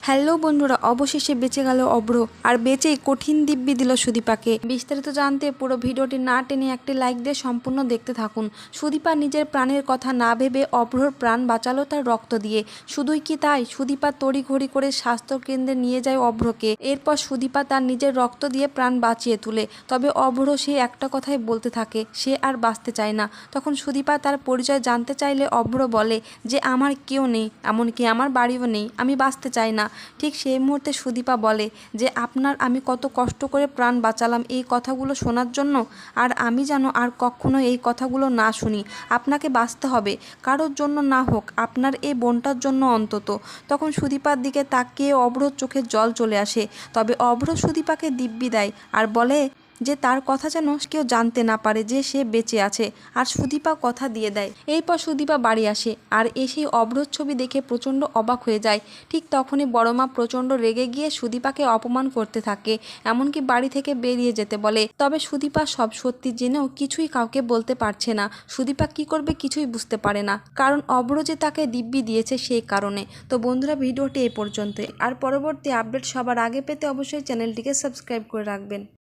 Hello বন্ধুরা, অবশেষে বেঁচে গেল অভ্র, আর বেঁচেই কঠিন দিব্যি দিল সুদীপাকে। বিস্তারিত জানতে পুরো ভিডিওটি না টেনে একটি লাইক দিয়ে সম্পূর্ণ দেখতে থাকুন। সুদীপা নিজের প্রাণের কথা না ভেবে অভ্রর প্রাণ বাঁচালো তার রক্ত দিয়ে। শুধুই কি তাই, সুদীপা তড়িঘড়ি করে স্বাস্থ্য কেন্দ্রে নিয়ে যায় অভ্রকে। এরপর সুদীপা তার নিজের রক্ত দিয়ে প্রাণ বাঁচিয়ে তুলে। তবে অভ্র সে একটা কথাই বলতে থাকে, সে আর বাঁচতে চায় না। তখন সুদীপা তার পরিচয় জানতে চাইলে অভ্র বলে যে আমার কেউ নেই, এমনকি আমার বাড়িও নেই, আমি বাঁচতে চাই না। ঠিক সেই মুহূর্তে সুদীপা বলে যে আমি কত কষ্ট করে প্রাণ বাঁচালাম এই কথাগুলো শোনার জন্য, আর আমি যেন আর কখনো এই কথাগুলো না শুনি। আপনাকে বাঁচতে হবে, কারোর জন্য না হোক, আপনার এই বোনটার জন্য অন্তত। তখন সুদীপার দিকে তাকিয়ে অভ্রর চোখে জল চলে আসে। তবে অভ্র সুদীপাকে দিব্যি দেয় আর বলে যে তার কথা যেন কেউ জানতে না পারে যে সে বেঁচে আছে, আর সুদীপা কথা দিয়ে দেয়। এরপর সুদীপা বাড়ি আসে আর এসেই অভ্রর ছবি দেখে প্রচণ্ড অবাক হয়ে যায়। ঠিক তখনই বড়মা প্রচণ্ড রেগে গিয়ে সুদীপাকে অপমান করতে থাকে, এমনকি বাড়ি থেকে বেরিয়ে যেতে বলে। তবে সুদীপা সব সত্যি জেনেও কিছুই কাউকে বলতে পারছে না। সুদীপা কি করবে কিছুই বুঝতে পারে না, কারণ অভ্র যে তাকে দিব্যি দিয়েছে সেই কারণে। তো বন্ধুরা, ভিডিওটি এ পর্যন্তই। আর পরবর্তী আপডেট সবার আগে পেতে অবশ্যই চ্যানেলটিকে সাবস্ক্রাইব করে রাখবেন।